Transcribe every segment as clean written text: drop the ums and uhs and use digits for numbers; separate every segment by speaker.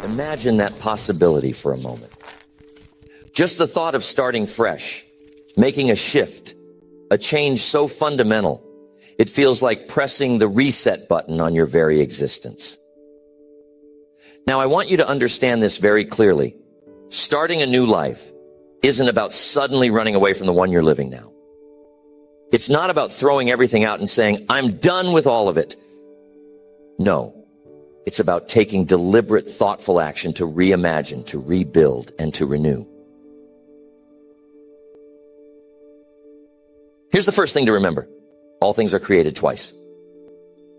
Speaker 1: Imagine that possibility for a moment. Just the thought of starting fresh, making a shift, a change so fundamental, it feels like pressing the reset button on your very existence. Now, I want you to understand this very clearly. Starting a new life isn't about suddenly running away from the one you're living now. It's not about throwing everything out and saying, I'm done with all of it. No, it's about taking deliberate, thoughtful action to reimagine, to rebuild, and to renew. Here's the first thing to remember. All things are created twice.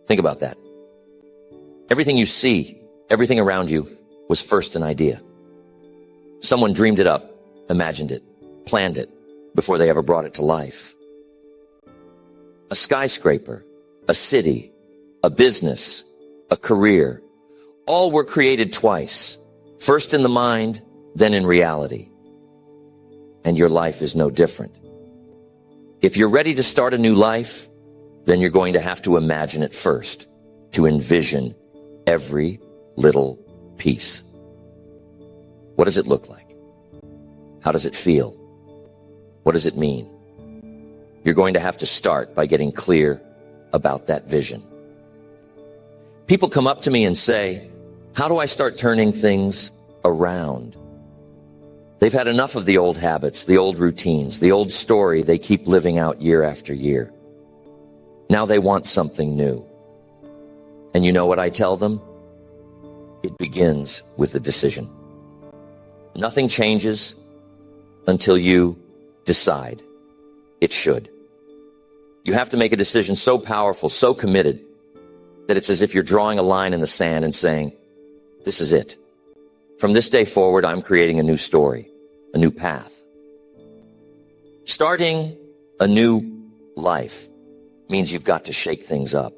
Speaker 1: Think about that. Everything you see, everything around you was first an idea. Someone dreamed it up, imagined it, planned it before they ever brought it to life. A skyscraper, a city, a business, a career, all were created twice, first in the mind, then in reality. And your life is no different. If you're ready to start a new life, then you're going to have to imagine it first, to envision every little piece. What does it look like? How does it feel? What does it mean? You're going to have to start by getting clear about that vision. People come up to me and say, how do I start turning things around? They've had enough of the old habits, the old routines, the old story they keep living out year after year. Now they want something new. And you know what I tell them? It begins with a decision. Nothing changes until you decide. It should. You have to make a decision so powerful, so committed, that it's as if you're drawing a line in the sand and saying, this is it. From this day forward, I'm creating a new story, a new path. Starting a new life means you've got to shake things up.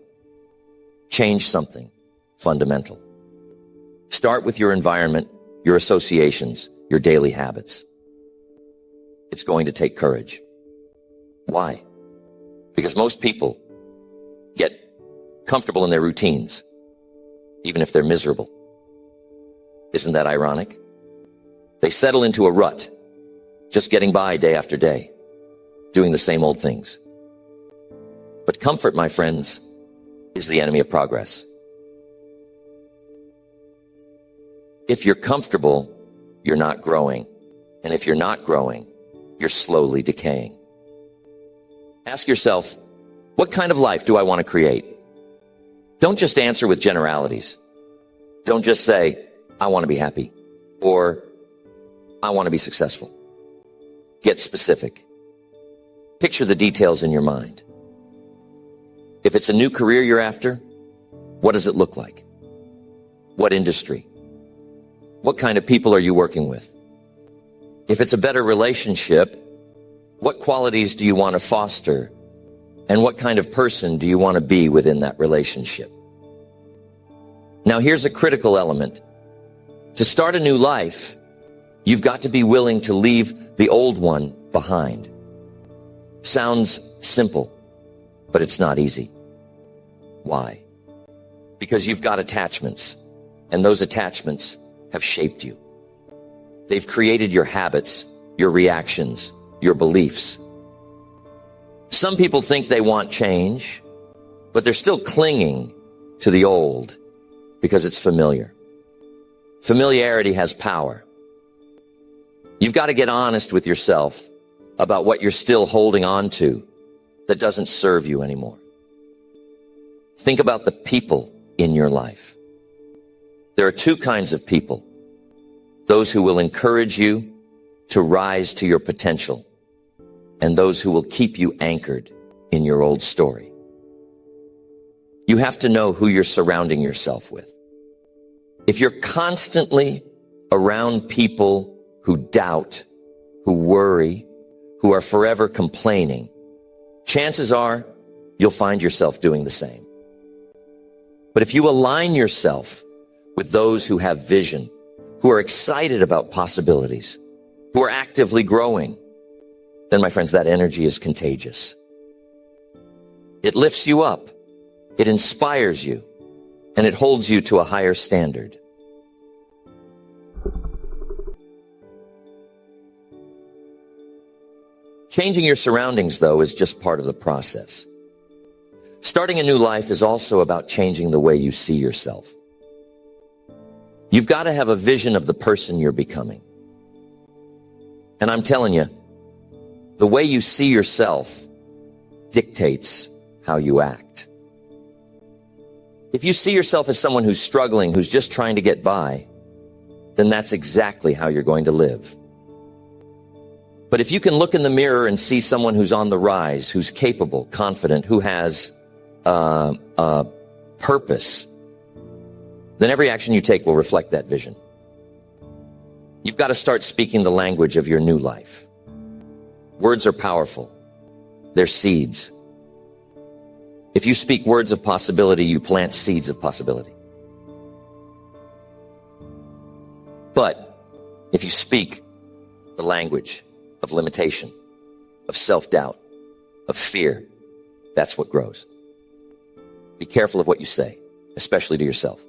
Speaker 1: Change something fundamental. Start with your environment, your associations, your daily habits. It's going to take courage. Why? Because most people get comfortable in their routines, even if they're miserable. Isn't that ironic? They settle into a rut, just getting by day after day, doing the same old things. But comfort, my friends, is the enemy of progress. If you're comfortable, you're not growing. And if you're not growing, you're slowly decaying. Ask yourself, what kind of life do I want to create? Don't just answer with generalities. Don't just say, I want to be happy, or I want to be successful. Get specific. Picture the details in your mind. If it's a new career you're after, what does it look like? What industry? What kind of people are you working with? If it's a better relationship, what qualities do you want to foster? And what kind of person do you want to be within that relationship? Now, here's a critical element. To start a new life, you've got to be willing to leave the old one behind. Sounds simple, but it's not easy. Why? Because you've got attachments, and those attachments have shaped you. They've created your habits, your reactions, your beliefs. Some people think they want change, but they're still clinging to the old because it's familiar. Familiarity has power. You've got to get honest with yourself about what you're still holding on to that doesn't serve you anymore. Think about the people in your life. There are two kinds of people. Those who will encourage you to rise to your potential, and those who will keep you anchored in your old story. You have to know who you're surrounding yourself with. If you're constantly around people who doubt, who worry, who are forever complaining, chances are you'll find yourself doing the same. But if you align yourself with those who have vision, who are excited about possibilities, who are actively growing, then, my friends, that energy is contagious. It lifts you up, it inspires you, and it holds you to a higher standard. Changing your surroundings, though, is just part of the process. Starting a new life is also about changing the way you see yourself. You've got to have a vision of the person you're becoming. And I'm telling you, the way you see yourself dictates how you act. If you see yourself as someone who's struggling, who's just trying to get by, then that's exactly how you're going to live. But if you can look in the mirror and see someone who's on the rise, who's capable, confident, who has purpose, then every action you take will reflect that vision. You've got to start speaking the language of your new life. Words are powerful. They're seeds. If you speak words of possibility, you plant seeds of possibility. But if you speak the language of limitation, of self-doubt, of fear, that's what grows. Be careful of what you say, especially to yourself.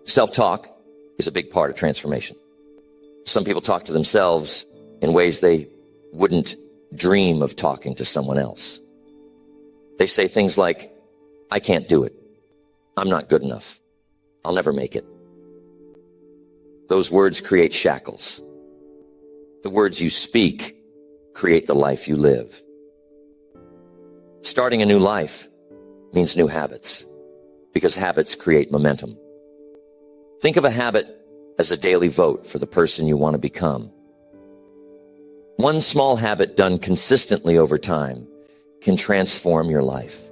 Speaker 1: Self-talk is a big part of transformation. Some people talk to themselves in ways they wouldn't dream of talking to someone else. They say things like, I can't do it. I'm not good enough. I'll never make it. Those words create shackles. The words you speak create the life you live. Starting a new life means new habits, because habits create momentum. Think of a habit as a daily vote for the person you want to become. One small habit done consistently over time can transform your life.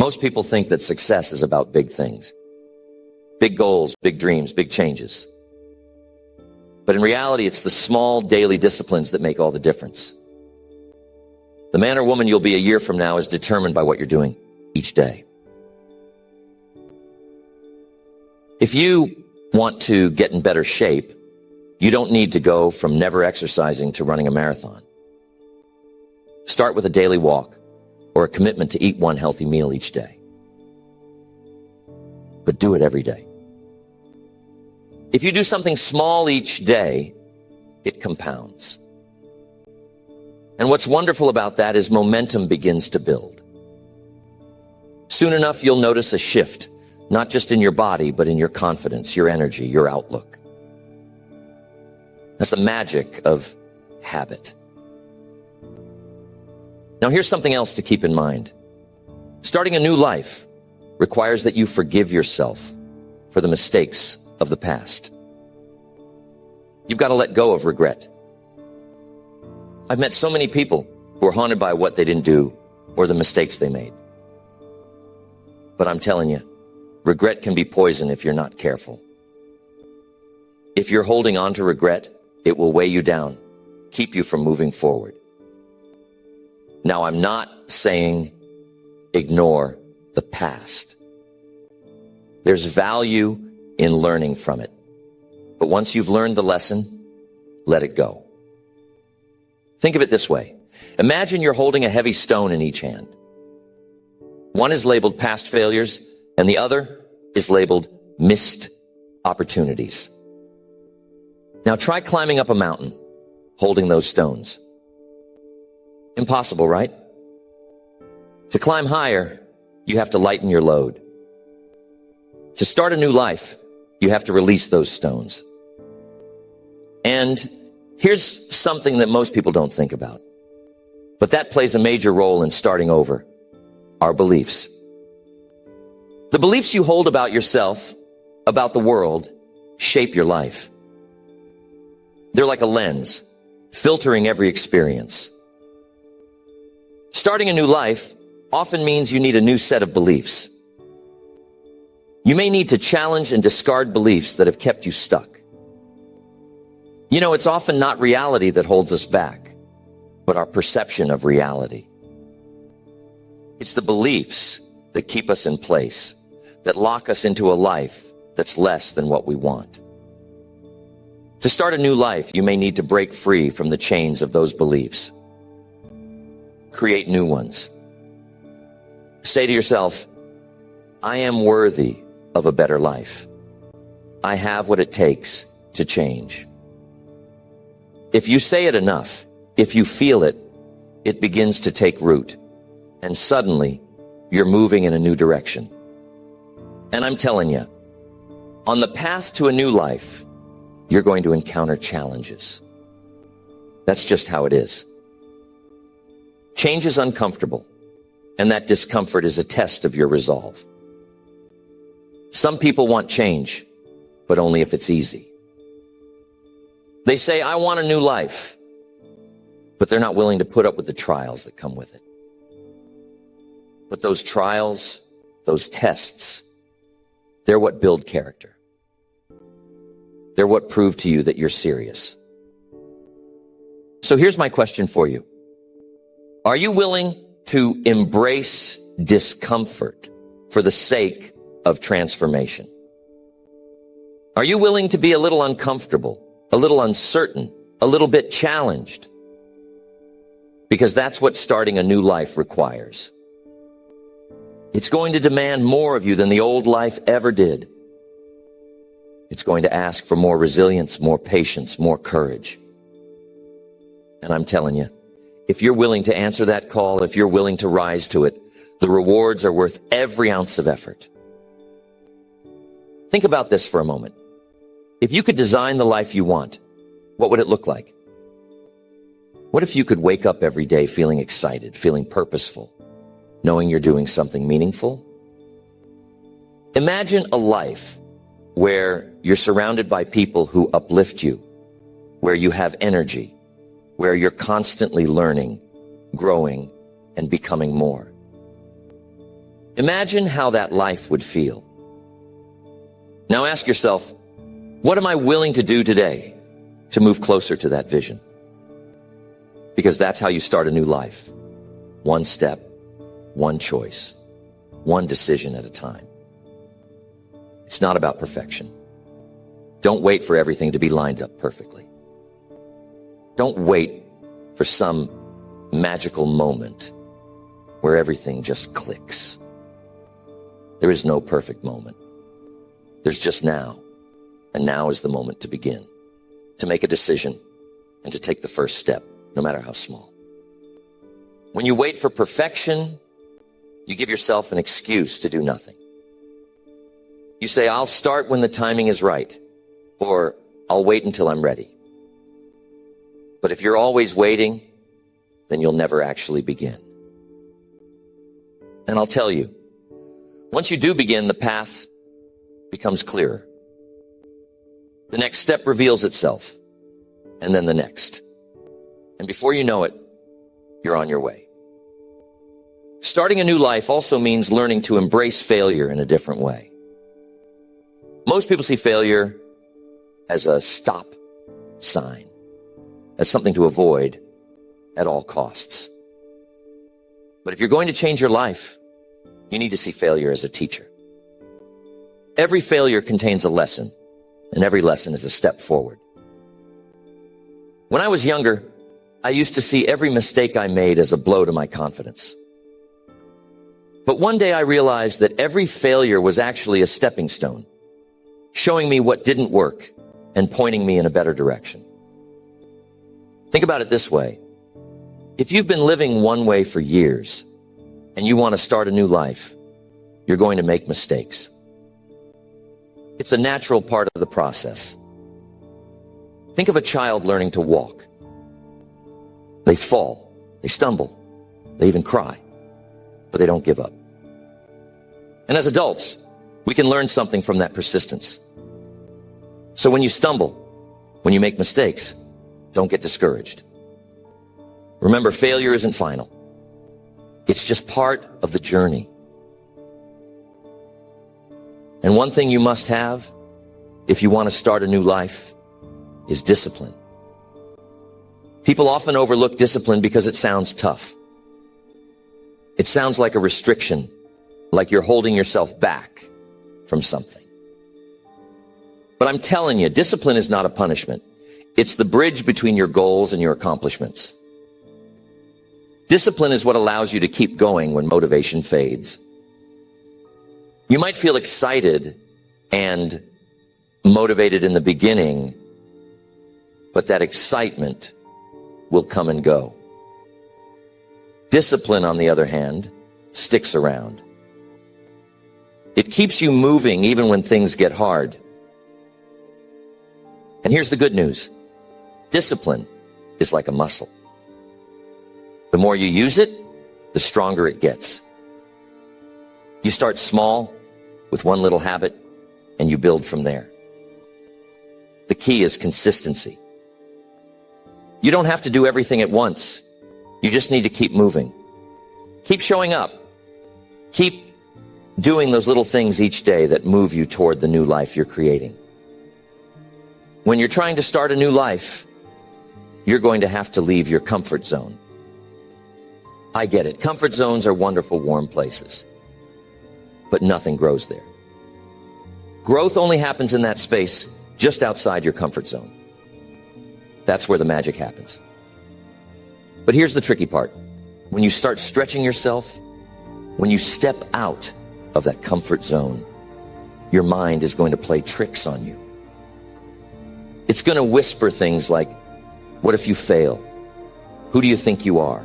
Speaker 1: Most people think that success is about big things. Big goals, big dreams, big changes. But in reality, it's the small daily disciplines that make all the difference. The man or woman you'll be a year from now is determined by what you're doing each day. If you want to get in better shape, you don't need to go from never exercising to running a marathon. Start with a daily walk or a commitment to eat one healthy meal each day. But do it every day. If you do something small each day, it compounds. And what's wonderful about that is momentum begins to build. Soon enough, you'll notice a shift, not just in your body, but in your confidence, your energy, your outlook. That's the magic of habit. Now, here's something else to keep in mind. Starting a new life requires that you forgive yourself for the mistakes of the past. You've got to let go of regret. I've met so many people who are haunted by what they didn't do or the mistakes they made. But I'm telling you, regret can be poison if you're not careful. If you're holding on to regret, it will weigh you down, keep you from moving forward. Now, I'm not saying ignore the past. There's value in learning from it. But once you've learned the lesson, let it go. Think of it this way. Imagine you're holding a heavy stone in each hand. One is labeled past failures, and the other is labeled missed opportunities. Now try climbing up a mountain, holding those stones. Impossible, right? To climb higher, you have to lighten your load. To start a new life, you have to release those stones. And here's something that most people don't think about, but that plays a major role in starting over: our beliefs. The beliefs you hold about yourself, about the world, shape your life. They're like a lens, filtering every experience. Starting a new life often means you need a new set of beliefs. You may need to challenge and discard beliefs that have kept you stuck. You know, it's often not reality that holds us back, but our perception of reality. It's the beliefs that keep us in place, that lock us into a life that's less than what we want. To start a new life, you may need to break free from the chains of those beliefs. Create new ones. Say to yourself, I am worthy of a better life. I have what it takes to change. If you say it enough, if you feel it, it begins to take root. And suddenly, you're moving in a new direction. And I'm telling you, on the path to a new life, you're going to encounter challenges. That's just how it is. Change is uncomfortable, and that discomfort is a test of your resolve. Some people want change, but only if it's easy. They say, I want a new life, but they're not willing to put up with the trials that come with it. But those trials, those tests, they're what build character. They're what prove to you that you're serious. So here's my question for you. Are you willing to embrace discomfort for the sake of transformation? Are you willing to be a little uncomfortable, a little uncertain, a little bit challenged? Because that's what starting a new life requires. It's going to demand more of you than the old life ever did. It's going to ask for more resilience, more patience, more courage. And I'm telling you, if you're willing to answer that call, if you're willing to rise to it, the rewards are worth every ounce of effort. Think about this for a moment. If you could design the life you want, what would it look like? What if you could wake up every day feeling excited, feeling purposeful, knowing you're doing something meaningful? Imagine a life where you're surrounded by people who uplift you, where you have energy, where you're constantly learning, growing, and becoming more. Imagine how that life would feel. Now ask yourself, what am I willing to do today to move closer to that vision? Because that's how you start a new life. One step, one choice, one decision at a time. It's not about perfection. Don't wait for everything to be lined up perfectly. Don't wait for some magical moment where everything just clicks. There is no perfect moment. There's just now. And now is the moment to begin, to make a decision, and to take the first step, no matter how small. When you wait for perfection, you give yourself an excuse to do nothing. You say, I'll start when the timing is right, or I'll wait until I'm ready. But if you're always waiting, then you'll never actually begin. And I'll tell you, once you do begin, the path becomes clearer. The next step reveals itself, and then the next. And before you know it, you're on your way. Starting a new life also means learning to embrace failure in a different way. Most people see failure as a stop sign, as something to avoid at all costs. But if you're going to change your life, you need to see failure as a teacher. Every failure contains a lesson, and every lesson is a step forward. When I was younger, I used to see every mistake I made as a blow to my confidence. But one day I realized that every failure was actually a stepping stone, showing me what didn't work and pointing me in a better direction. Think about it this way. If you've been living one way for years and you want to start a new life, you're going to make mistakes. It's a natural part of the process. Think of a child learning to walk. They fall, they stumble, they even cry, but they don't give up. And as adults, we can learn something from that persistence. So when you stumble, when you make mistakes, don't get discouraged. Remember, failure isn't final. It's just part of the journey. And one thing you must have, if you want to start a new life, is discipline. People often overlook discipline because it sounds tough. It sounds like a restriction, like you're holding yourself back from something. But I'm telling you, discipline is not a punishment. It's the bridge between your goals and your accomplishments. Discipline is what allows you to keep going when motivation fades. You might feel excited and motivated in the beginning, but that excitement will come and go. Discipline, on the other hand, sticks around. It keeps you moving even when things get hard. And here's the good news. Discipline is like a muscle. The more you use it, the stronger it gets. You start small with one little habit, and you build from there. The key is consistency. You don't have to do everything at once. You just need to keep moving. Keep showing up. Keep doing those little things each day that move you toward the new life you're creating. When you're trying to start a new life, you're going to have to leave your comfort zone. I get it. Comfort zones are wonderful, warm places. But nothing grows there. Growth only happens in that space just outside your comfort zone. That's where the magic happens. But here's the tricky part. When you start stretching yourself, when you step out of that comfort zone, your mind is going to play tricks on you. It's going to whisper things like, what if you fail? Who do you think you are?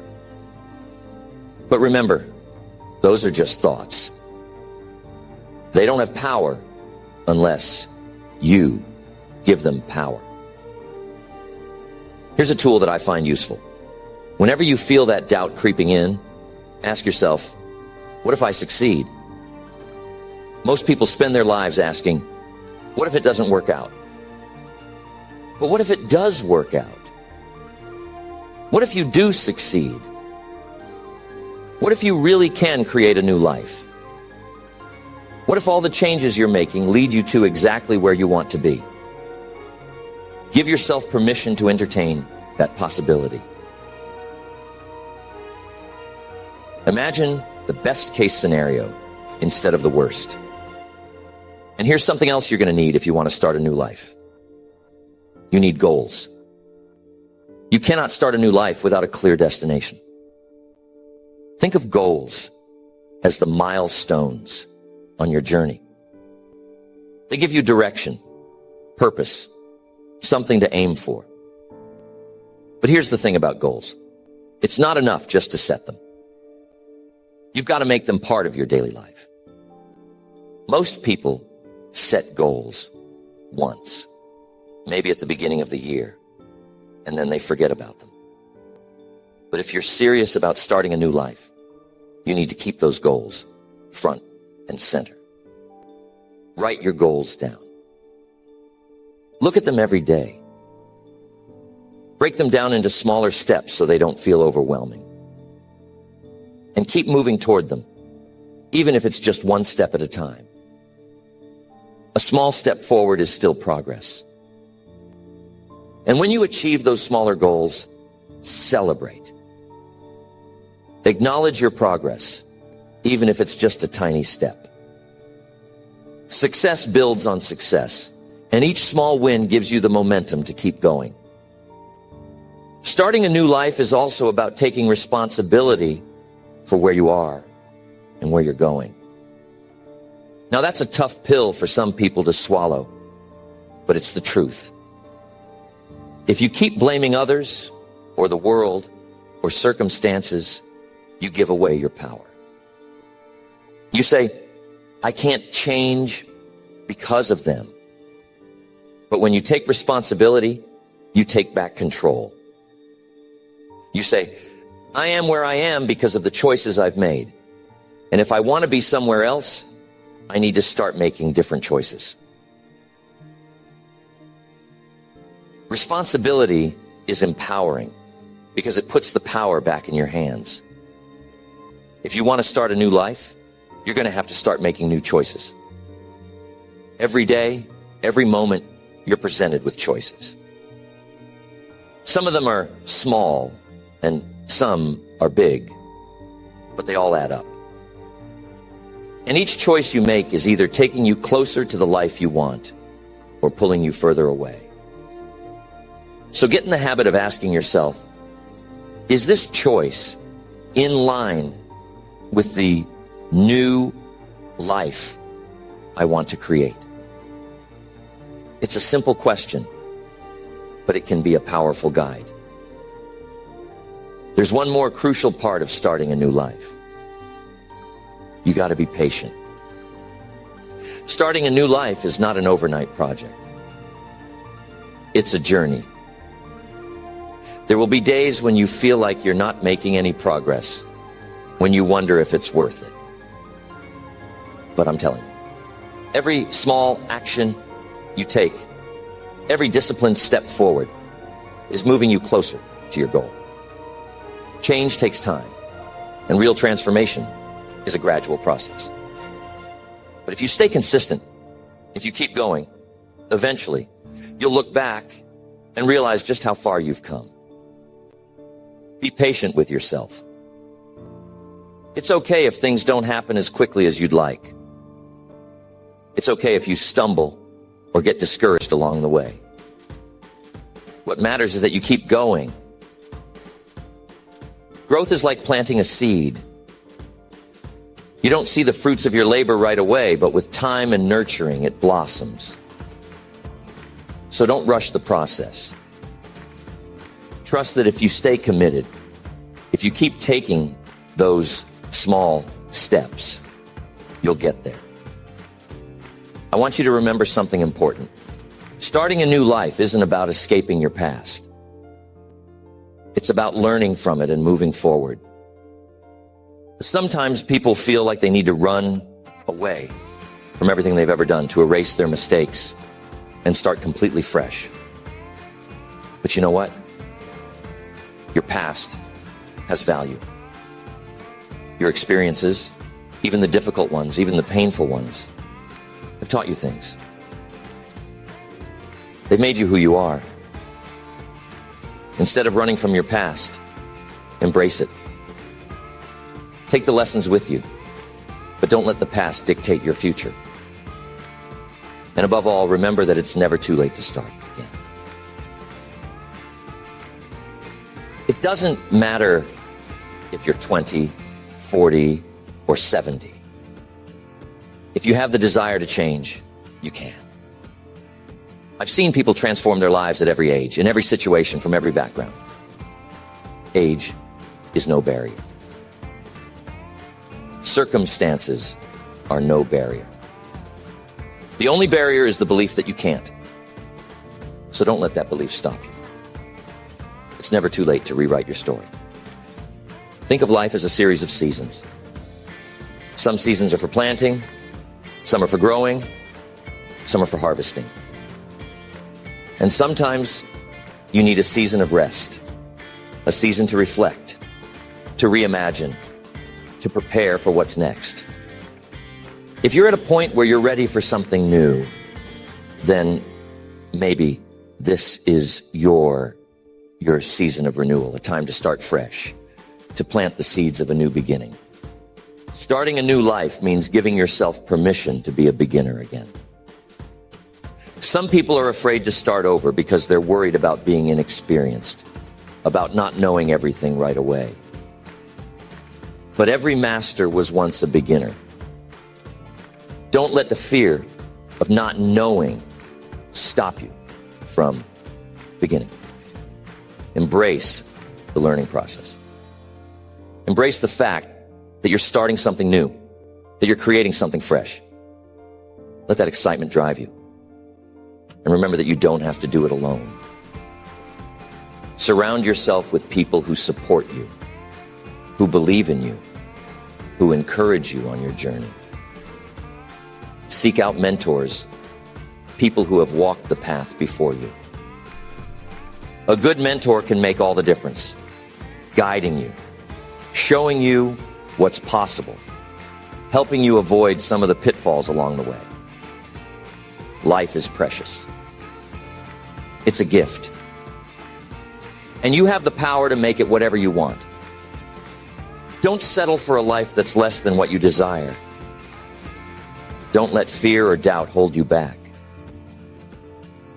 Speaker 1: But remember, those are just thoughts. They don't have power unless you give them power. Here's a tool that I find useful. Whenever you feel that doubt creeping in, ask yourself, what if I succeed? Most people spend their lives asking, what if it doesn't work out? But what if it does work out? What if you do succeed? What if you really can create a new life? What if all the changes you're making lead you to exactly where you want to be? Give yourself permission to entertain that possibility. Imagine the best case scenario instead of the worst. And here's something else you're going to need if you want to start a new life. You need goals. You cannot start a new life without a clear destination. Think of goals as the milestones on your journey. They give you direction, purpose, something to aim for. But here's the thing about goals. It's not enough just to set them. You've got to make them part of your daily life. Most people set goals once, maybe at the beginning of the year, and then they forget about them. But if you're serious about starting a new life, you need to keep those goals front and center. Write your goals down. Look at them every day. Break them down into smaller steps so they don't feel overwhelming. And keep moving toward them, even if it's just one step at a time. A small step forward is still progress. And when you achieve those smaller goals, celebrate. Acknowledge your progress, even if it's just a tiny step. Success builds on success, and each small win gives you the momentum to keep going. Starting a new life is also about taking responsibility for where you are and where you're going. Now, that's a tough pill for some people to swallow, but it's the truth. If you keep blaming others or the world or circumstances, you give away your power. You say, I can't change because of them. But when you take responsibility, you take back control. You say, I am where I am because of the choices I've made. And if I want to be somewhere else, I need to start making different choices. Responsibility is empowering because it puts the power back in your hands. If you want to start a new life, you're going to have to start making new choices. Every day, every moment, you're presented with choices. Some of them are small and some are big, but they all add up. And each choice you make is either taking you closer to the life you want or pulling you further away. So get in the habit of asking yourself, is this choice in line with the new life I want to create? It's a simple question, but it can be a powerful guide. There's one more crucial part of starting a new life. You got to be patient. Starting a new life is not an overnight project. It's a journey. There will be days when you feel like you're not making any progress, when you wonder if it's worth it. But I'm telling you, every small action you take, every disciplined step forward is moving you closer to your goal. Change takes time, and real transformation is a gradual process. But if you stay consistent, if you keep going, eventually you'll look back and realize just how far you've come. Be patient with yourself. It's okay if things don't happen as quickly as you'd like. It's okay if you stumble or get discouraged along the way. What matters is that you keep going. Growth is like planting a seed. You don't see the fruits of your labor right away, but with time and nurturing, it blossoms. So don't rush the process. Trust that if you stay committed, if you keep taking those small steps, you'll get there. I want you to remember something important. Starting a new life isn't about escaping your past. It's about learning from it and moving forward. Sometimes people feel like they need to run away from everything they've ever done, to erase their mistakes and start completely fresh. But you know what? Your past has value. Your experiences, even the difficult ones, even the painful ones, have taught you things. They've made you who you are. Instead of running from your past, embrace it. Take the lessons with you, but don't let the past dictate your future. And above all, remember that it's never too late to start again. It doesn't matter if you're 20, 40, or 70. If you have the desire to change, you can. I've seen people transform their lives at every age, in every situation, from every background. Age is no barrier. Circumstances are no barrier. The only barrier is the belief that you can't. So don't let that belief stop you. It's never too late to rewrite your story. Think of life as a series of seasons. Some seasons are for planting, some are for growing, some are for harvesting. And sometimes you need a season of rest, a season to reflect, to reimagine, to prepare for what's next. If you're at a point where you're ready for something new, then maybe this is your season of renewal, a time to start fresh, to plant the seeds of a new beginning. Starting a new life means giving yourself permission to be a beginner again. Some people are afraid to start over because they're worried about being inexperienced, about not knowing everything right away. But every master was once a beginner. Don't let the fear of not knowing stop you from beginning. Embrace the learning process. Embrace the fact that you're starting something new, that you're creating something fresh. Let that excitement drive you. And remember that you don't have to do it alone. Surround yourself with people who support you, who believe in you, who encourage you on your journey. Seek out mentors, people who have walked the path before you. A good mentor can make all the difference, guiding you, showing you what's possible, helping you avoid some of the pitfalls along the way. Life is precious. It's a gift. And you have the power to make it whatever you want. Don't settle for a life that's less than what you desire. Don't let fear or doubt hold you back.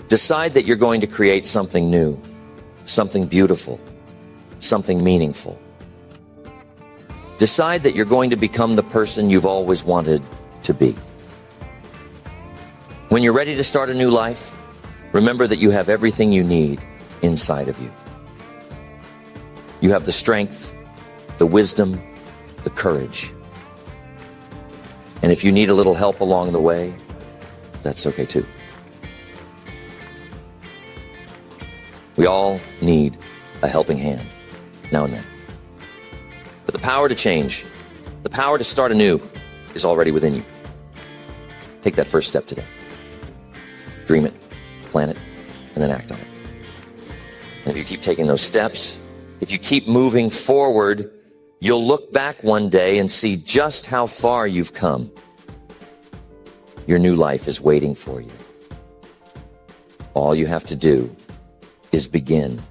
Speaker 1: Decide that you're going to create something new, something beautiful, something meaningful. Decide that you're going to become the person you've always wanted to be. When you're ready to start a new life, remember that you have everything you need inside of you. You have the strength, the wisdom, the courage. And if you need a little help along the way, that's okay too. We all need a helping hand now and then. But the power to change, the power to start anew is already within you. Take that first step today. Dream it, plan it, and then act on it. And if you keep taking those steps, if you keep moving forward, you'll look back one day and see just how far you've come. Your new life is waiting for you. All you have to do is begin